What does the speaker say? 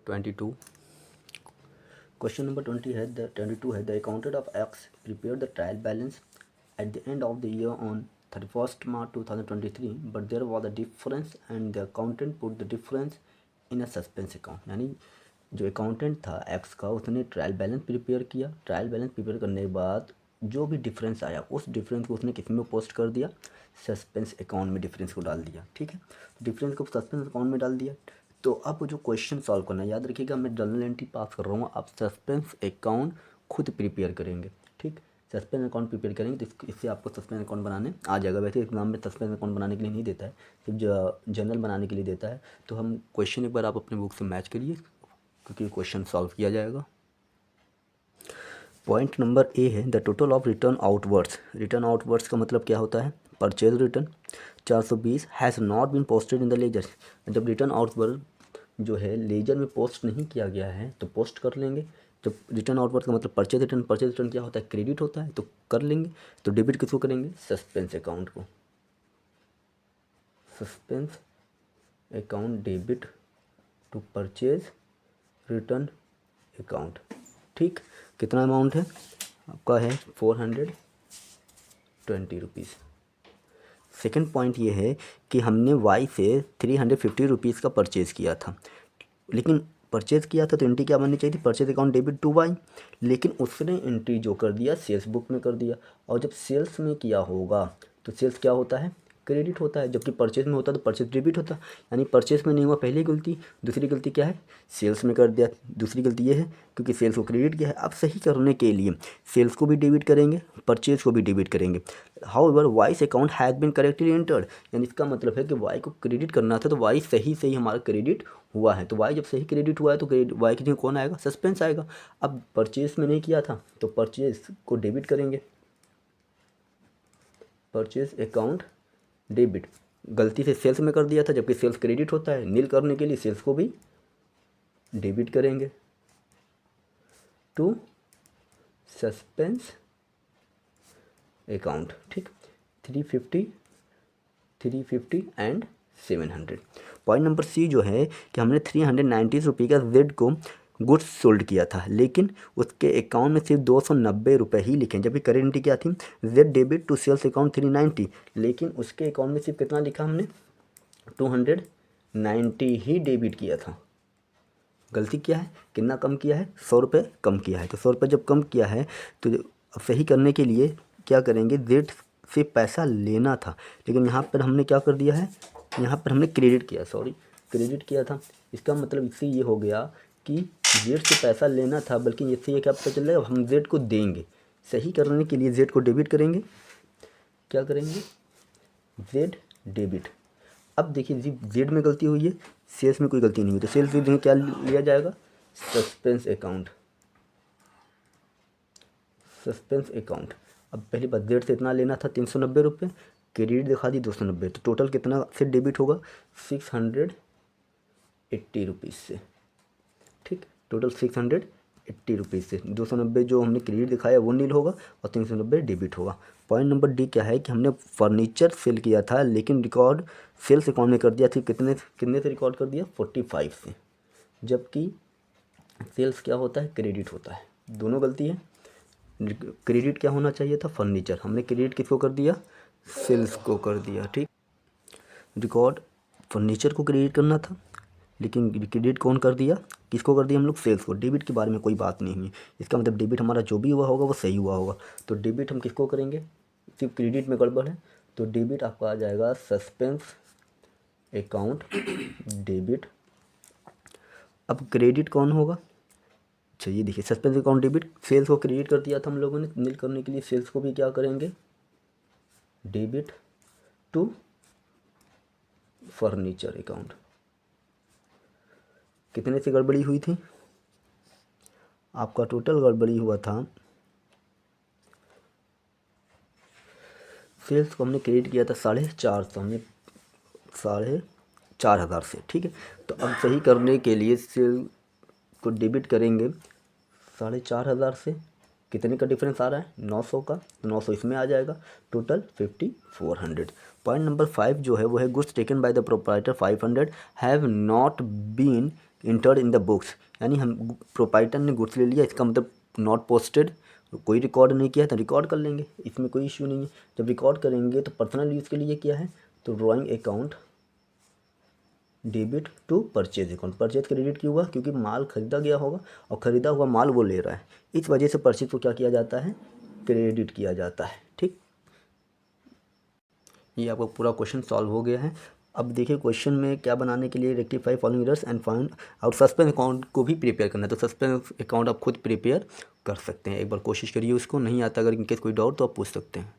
22 question number 20 है the 22 है the accountant of X prepare the trial balance at the end of the year on 31st March 2023 but there was a difference and the accountant put the difference in a suspense account. यानी जो accountant था X का उसने trial balance prepare किया। Trial balance prepare करने के बाद जो भी डिफरेंस आया उस डिफरेंस को उसने किस में पोस्ट कर दिया, सस्पेंस अकाउंट में डिफरेंस को डाल दिया। ठीक है, डिफरेंस को सस्पेंस अकाउंट में डाल दिया। तो अब जो क्वेश्चन सॉल्व करना है, याद रखिएगा मैं जर्नल एंट्री पास कर रहा हूँ, आप सस्पेंस अकाउंट खुद प्रिपेयर करेंगे। ठीक, सस्पेंस अकाउंट प्रिपेयर करेंगे तो इससे आपको सस्पेंस अकाउंट बनाने आ जाएगा। वैसे एग्जाम में सस्पेंस अकाउंट बनाने के लिए नहीं देता है, सिर्फ जनरल बनाने के लिए देता है। तो हम क्वेश्चन एक बार आप अपने बुक से मैच करिए क्योंकि क्वेश्चन सॉल्व किया जाएगा। पॉइंट नंबर ए है the total of return outwards. Return outwards का मतलब क्या होता है, purchase return 420 has not been posted in the ledger. जब रिटर्न आउटवर्ड जो है लेजर में पोस्ट नहीं किया गया है तो पोस्ट कर लेंगे। जब रिटर्न आउटवर्ड का मतलब परचेज रिटर्न, परचेज रिटर्न क्या होता है, क्रेडिट होता है तो कर लेंगे। तो डेबिट किसको करेंगे, सस्पेंस अकाउंट को। Suspense account debit to purchase return account. ठीक, कितना अमाउंट है आपका, है 420 रुपीज़। सेकेंड पॉइंट ये है कि हमने वाई से 350 रुपीज़ का परचेज़ किया था, लेकिन परचेज़ किया था तो एंट्री क्या बननी चाहिए थी, purchase account debit to Y. लेकिन उसने एंट्री जो कर दिया सेल्स बुक में कर दिया। और जब सेल्स में किया होगा तो सेल्स क्या होता है, क्रेडिट होता है, जबकि परचेज में होता है तो परचेज डेबिट होता है। यानी परचेज में नहीं हुआ पहली गलती, दूसरी गलती क्या है, सेल्स में कर दिया। दूसरी गलती ये है क्योंकि सेल्स को क्रेडिट किया है। अब सही करने के लिए सेल्स को भी डेबिट करेंगे, परचेज को भी डेबिट करेंगे। However Y's account has been correctly entered, यानी इसका मतलब है कि वाई को क्रेडिट करना था तो वाई सही सही हमारा क्रेडिट हुआ है। तो वाई जब सही क्रेडिट हुआ है तो वाई की जगह कौन आएगा, सस्पेंस आएगा। अब परचेज में नहीं किया था तो परचेज को डेबिट करेंगे, परचेज अकाउंट डेबिट। गलती से सेल्स में कर दिया था जबकि सेल्स क्रेडिट होता है, नील करने के लिए सेल्स को भी डेबिट करेंगे टू सस्पेंस अकाउंट। ठीक, 350 एंड 700। पॉइंट नंबर सी जो है कि हमने 390 रुपये का जेड को गुड्स सोल्ड किया था, लेकिन उसके अकाउंट में सिर्फ 290 रुपये ही लिखे, जबकि करेंट एंट्री क्या थी, Z debit to sales account 390, लेकिन उसके अकाउंट में सिर्फ कितना लिखा हमने, 290 ही डेबिट किया था। गलती क्या है, कितना कम किया है, 100 रुपये कम किया है। तो 100 रुपये जब कम किया है तो सही करने के लिए क्या करेंगे, जेड से पैसा लेना था, लेकिन यहाँ पर हमने क्या कर दिया है, यहाँ पर हमने क्रेडिट किया, सॉरी क्रेडिट किया था। इसका मतलब इससे ये हो गया कि जेड से पैसा लेना था, बल्कि इससे ये क्या पता चल रहा है, हम जेड को देंगे। सही करने के लिए जेड को डेबिट करेंगे, क्या करेंगे, जेड डेबिट। अब देखिए जी जेड में गलती हुई है, सेल्स में कोई गलती नहीं हुई, तो सेल्स में क्या लिया जाएगा, सस्पेंस अकाउंट, सस्पेंस अकाउंट। अब पहली बात जेड से इतना लेना था 390 रुपये, क्रेडिट दिखा दी 290, तो टोटल कितना से डेबिट होगा, 680 रुपीज़ से। ठीक, टोटल 680 रुपीज़ से 290 जो हमने क्रेडिट दिखाया वो नील होगा और 390 डेबिट होगा। पॉइंट नंबर डी क्या है कि हमने फर्नीचर सेल किया था, लेकिन रिकॉर्ड सेल्स अकाउंट में कर दिया था, कितने कितने से रिकॉर्ड कर दिया, 45 से, जबकि सेल्स क्या होता है, क्रेडिट होता है। दोनों गलती है। क्रेडिट क्या होना चाहिए था, फर्नीचर, हमने क्रेडिट किसको कर दिया, सेल्स को कर दिया। ठीक, रिकॉर्ड फर्नीचर को क्रेडिट करना था, लेकिन क्रेडिट कौन कर दिया, किसको कर दिया हम लोग, सेल्स को। डेबिट के बारे में कोई बात नहीं है, इसका मतलब डेबिट हमारा जो भी हुआ होगा वो सही हुआ होगा। तो डेबिट हम किसको करेंगे, सिर्फ क्रेडिट में गड़बड़ है, तो डेबिट आपका आ जाएगा सस्पेंस अकाउंट डेबिट। अब क्रेडिट कौन होगा, चलिए देखिए, सस्पेंस अकाउंट डेबिट, सेल्स को क्रेडिट कर दिया था हम लोगों ने, नील करने के लिए सेल्स को भी क्या करेंगे, डेबिट टू फर्नीचर अकाउंट। कितने से गड़बड़ी हुई थी, आपका टोटल गड़बड़ी हुआ था, सेल्स को हमने क्रेडिट किया था 450, हमने 4,500 से। ठीक है, तो अब सही करने के लिए सेल को डेबिट करेंगे 4,500 से, कितने का डिफरेंस आ रहा है, 900 का, तो 900 इसमें आ जाएगा, टोटल 5400। पॉइंट नंबर 5 जो है वो है goods taken by the proprietor 500 have not been entered in the books, यानी हम प्रोपाइटर ने गुड्स ले लिया, इसका मतलब नॉट पोस्टेड, कोई रिकॉर्ड नहीं किया तो रिकॉर्ड कर लेंगे, इसमें कोई इश्यू नहीं है। जब रिकॉर्ड करेंगे तो पर्सनल यूज़ के लिए क्या है, तो drawing account debit to purchase account, purchase credit क्यों हुआ, क्योंकि माल खरीदा गया होगा और ख़रीदा हुआ माल वो ले रहा है, इस वजह से परचेज को क्या किया जाता है, क्रेडिट किया जाता है। ठीक, ये आपका पूरा क्वेश्चन सॉल्व हो गया है। अब देखिए क्वेश्चन में क्या बनाने के लिए, rectify following errors and find out, suspense account को भी प्रिपेयर करना है, तो सस्पेंस अकाउंट आप खुद प्रिपेयर कर सकते हैं, एक बार कोशिश करिए उसको, नहीं आता अगर इनकेस कोई डाउट तो आप पूछ सकते हैं।